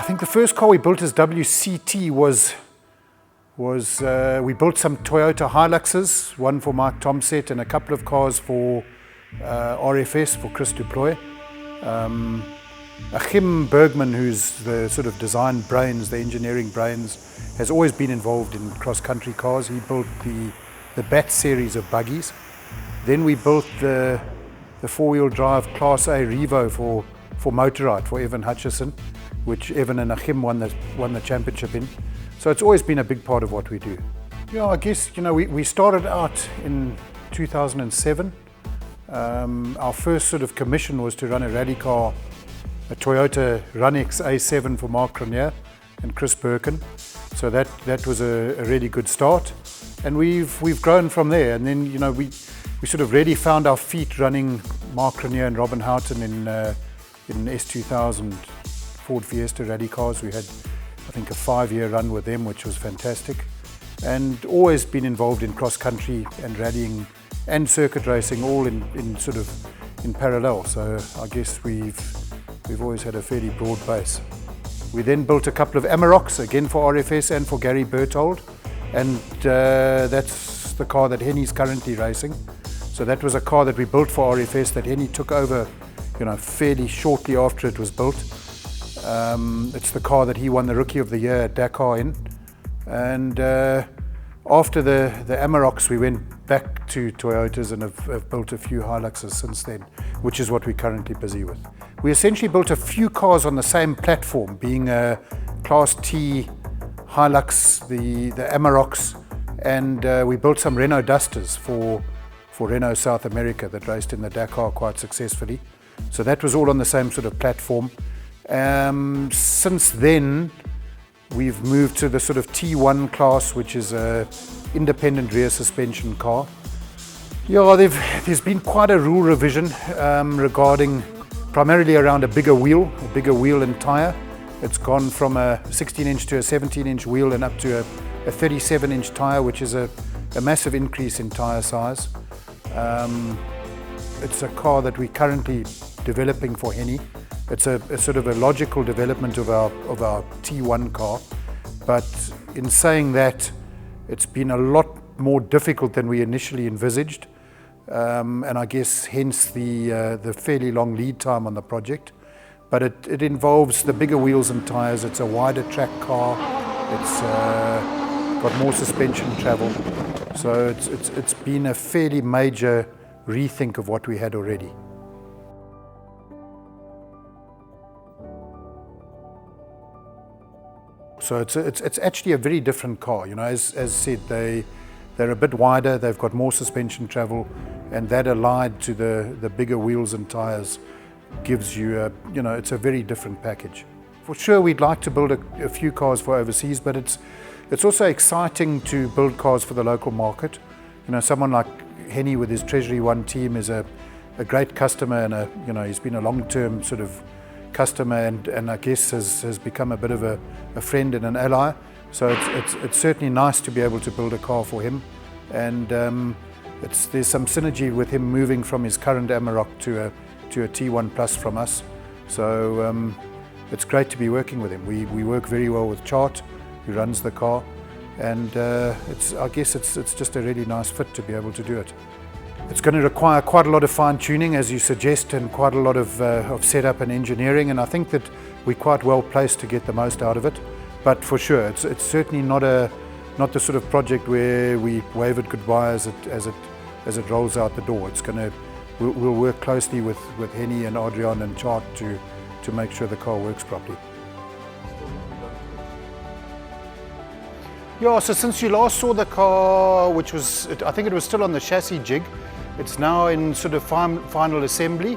think the first car we built as WCT was we built some Toyota Hiluxes, one for Mike Tomset and a couple of cars for RFS, for Chris Duploy. Achim Bergman, who's the sort of design brains, the engineering brains, has always been involved in cross-country cars. He built the Bat series of buggies. Then we built the four-wheel drive Class A Revo for Motorride, for Evan Hutchison, which Evan and Achim won the championship in. So it's always been a big part of what we do. Yeah, I guess, we started out in 2007. Our first sort of commission was to run a rally car, a Toyota Runx A7 for Mark Cronier and Chris Birkin. So that was a really good start. And we've grown from there. And then, we sort of really found our feet running Mark Cronier and Robin Houghton in S2000 Ford Fiesta rally cars. We had, I think, a 5-year run with them, which was fantastic. And always been involved in cross-country and rallying and circuit racing, all in parallel. So I guess we've always had a fairly broad base. We then built a couple of Amaroks, again for RFS and for Gary Berthold. And that's the car that Henny's currently racing. So that was a car that we built for RFS that Henny took over, fairly shortly after it was built. It's the car that he won the Rookie of the Year at Dakar in. And after the Amaroks, we went back to Toyotas and have built a few Hiluxes since then, which is what we're currently busy with. We essentially built a few cars on the same platform, being a Class T Hilux, the Amaroks, and we built some Renault Dusters for Renault South America that raced in the Dakar quite successfully. So that was all on the same sort of platform. Since then, we've moved to the sort of T1 class, which is a independent rear suspension car. Yeah, there's been quite a rule revision primarily around a bigger wheel and tyre. It's gone from a 16-inch to a 17-inch wheel and up to a 37-inch tyre, which is a massive increase in tyre size. It's a car that we're currently developing for Henny. It's a sort of a logical development of our T1 car, but in saying that, it's been a lot more difficult than we initially envisaged, and I guess hence the fairly long lead time on the project. But it involves the bigger wheels and tyres. It's a wider track car. It's got more suspension travel, so it's been a fairly major rethink of what we had already. So it's actually a very different car. As said, they're a bit wider, they've got more suspension travel, and that allied to the bigger wheels and tyres gives you it's a very different package. For sure, we'd like to build a few cars for overseas, but it's also exciting to build cars for the local market. Someone like Henny with his TreasuryONE team is a great customer, and he's been a long-term sort of customer, and I guess has become a bit of a friend and an ally. So it's certainly nice to be able to build a car for him, and there's some synergy with him moving from his current Amarok to a T1 Plus from us. So it's great to be working with him. We work very well with Tjaart, who runs the car, and I guess it's just a really nice fit to be able to do it. It's going to require quite a lot of fine-tuning, as you suggest, and quite a lot of setup and engineering, and I think that we're quite well placed to get the most out of it. But for sure, it's certainly not the sort of project where we wave it goodbye as it rolls out the door. We'll work closely with Henny and Adrian and Tjaart to make sure the car works properly. Yeah, so since you last saw the car, which was, I think it was still on the chassis jig, it's now in sort of final assembly,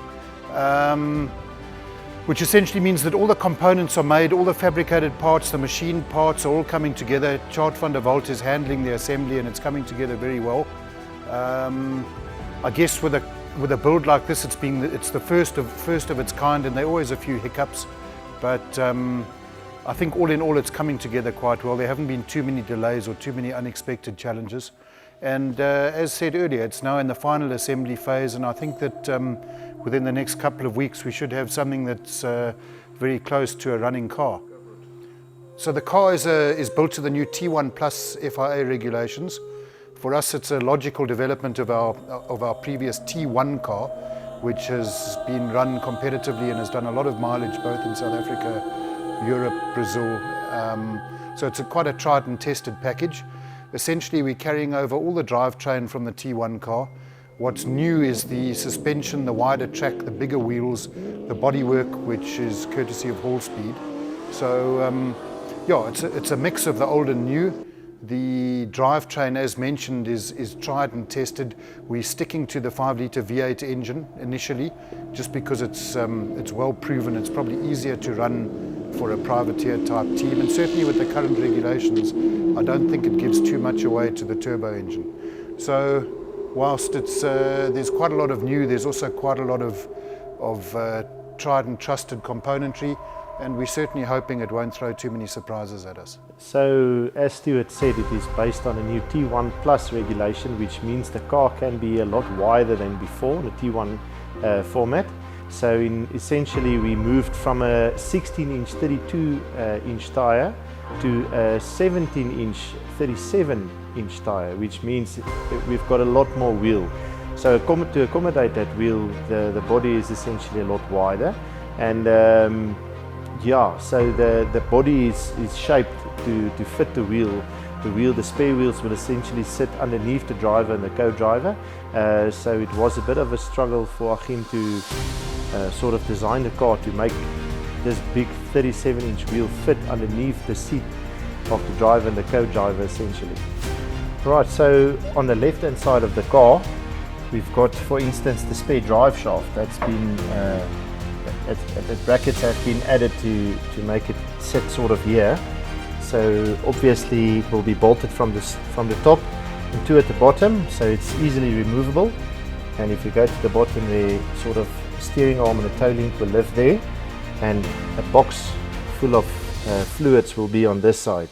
which essentially means that all the components are made, all the fabricated parts, the machine parts are all coming together. Tjaart van der Walt is handling the assembly, and it's coming together very well. I guess with a build like this, it's the first of its kind, and there are always a few hiccups, but I think all in all it's coming together quite well. There haven't been too many delays or too many unexpected challenges, and as said earlier, it's now in the final assembly phase, and I think that within the next couple of weeks we should have something that's very close to a running car. So the car is built to the new T1 Plus FIA regulations. For us, it's a logical development of our previous T1 car, which has been run competitively and has done a lot of mileage both in South Africa, Europe, Brazil. So it's quite a tried and tested package. Essentially, we're carrying over all the drivetrain from the T1 car. What's new is the suspension, the wider track, the bigger wheels, the bodywork, which is courtesy of Hall Speed. So yeah, it's a mix of the old and new. The drivetrain, as mentioned, is tried and tested. We're sticking to the 5-litre V8 engine initially, just because it's well proven. It's probably easier to run for a privateer type team, and certainly with the current regulations, I don't think it gives too much away to the turbo engine. So whilst there's quite a lot of new, there's also quite a lot of tried and trusted componentry, and we're certainly hoping it won't throw too many surprises at us. So, as Stuart said, it is based on a new T1 Plus regulation, which means the car can be a lot wider than before, the T1 format. So essentially we moved from a 16-inch 32-inch tyre to a 17-inch 37-inch tyre, which means we've got a lot more wheel. So to accommodate that wheel, the body is essentially a lot wider, and yeah, so the body is shaped to fit the wheel. The spare wheels will essentially sit underneath the driver and the co-driver. So it was a bit of a struggle for Achim to sort of design the car to make this big 37-inch wheel fit underneath the seat of the driver and the co-driver essentially. Right, so on the left-hand side of the car, we've got, for instance, the spare drive shaft that's been the brackets have been added to make it sit sort of here. So obviously it will be bolted from the top and two at the bottom, so it's easily removable. And if you go to the bottom, the sort of steering arm and the toe link will live there, and a box full of fluids will be on this side.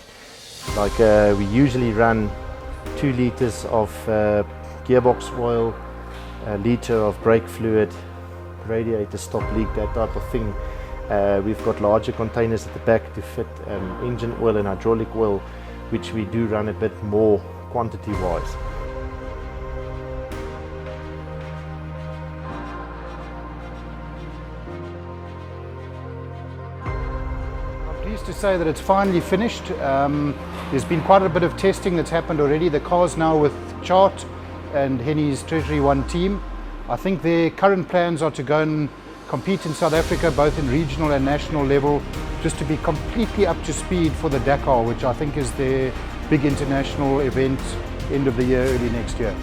Like we usually run 2 liters of gearbox oil, a liter of brake fluid, radiator stop leak, that type of thing. We've got larger containers at the back to fit engine oil and hydraulic oil, which we do run a bit more quantity wise. I'm pleased to say that it's finally finished. There's been quite a bit of testing that's happened already. The car's now with Tjaart and Henny's TreasuryONE team. I think their current plans are to go and compete in South Africa, both in regional and national level, just to be completely up to speed for the Dakar, which I think is their big international event end of the year, early next year.